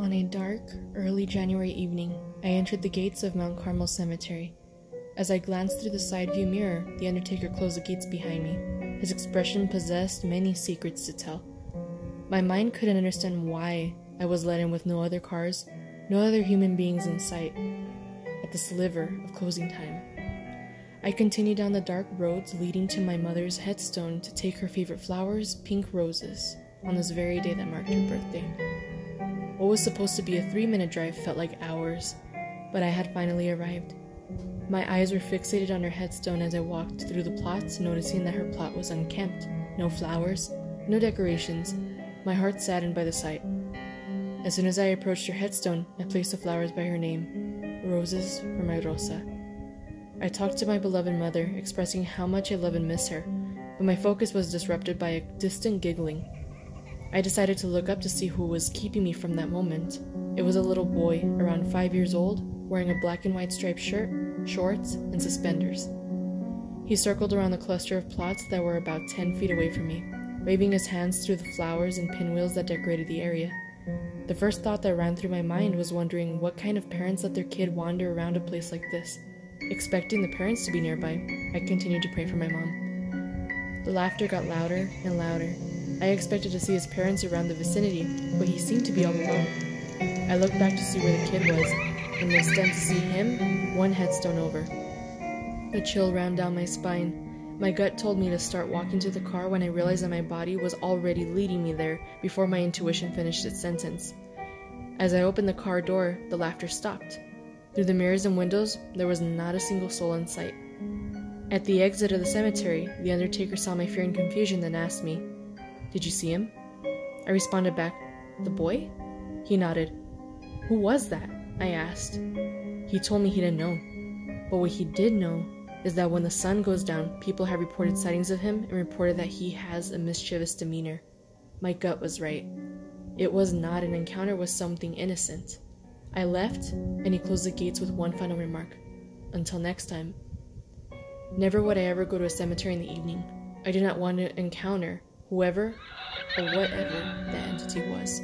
On a dark, early January evening, I entered the gates of Mount Carmel Cemetery. As I glanced through the side view mirror, the undertaker closed the gates behind me. His expression possessed many secrets to tell. My mind couldn't understand why I was let in with no other cars, no other human beings in sight, at the sliver of closing time. I continued down the dark roads leading to my mother's headstone to take her favorite flowers, pink roses, on this very day that marked her birthday. What was supposed to be a 3-minute drive felt like hours, but I had finally arrived. My eyes were fixated on her headstone as I walked through the plots, noticing that her plot was unkempt. No flowers, no decorations, my heart saddened by the sight. As soon as I approached her headstone, I placed the flowers by her name, roses for my Rosa. I talked to my beloved mother, expressing how much I love and miss her, but my focus was disrupted by a distant giggling. I decided to look up to see who was keeping me from that moment. It was a little boy, around 5 years old, wearing a black and white striped shirt, shorts, and suspenders. He circled around the cluster of plots that were about 10 feet away from me, waving his hands through the flowers and pinwheels that decorated the area. The first thought that ran through my mind was wondering what kind of parents let their kid wander around a place like this. Expecting the parents to be nearby, I continued to pray for my mom. The laughter got louder and louder. I expected to see his parents around the vicinity, but he seemed to be all alone. I looked back to see where the kid was, and was stunned to see him one headstone over. A chill ran down my spine. My gut told me to start walking to the car when I realized that my body was already leading me there before my intuition finished its sentence. As I opened the car door, the laughter stopped. Through the mirrors and windows, there was not a single soul in sight. At the exit of the cemetery, the undertaker saw my fear and confusion, then asked me, "Did you see him?" I responded back, "The boy?" He nodded. "Who was that?" I asked. He told me he didn't know. But what he did know is that when the sun goes down, people have reported sightings of him and reported that he has a mischievous demeanor. My gut was right. It was not an encounter with something innocent. I left, and he closed the gates with one final remark. "Until next time." Never would I ever go to a cemetery in the evening. I did not want to encounter whoever or whatever that entity was.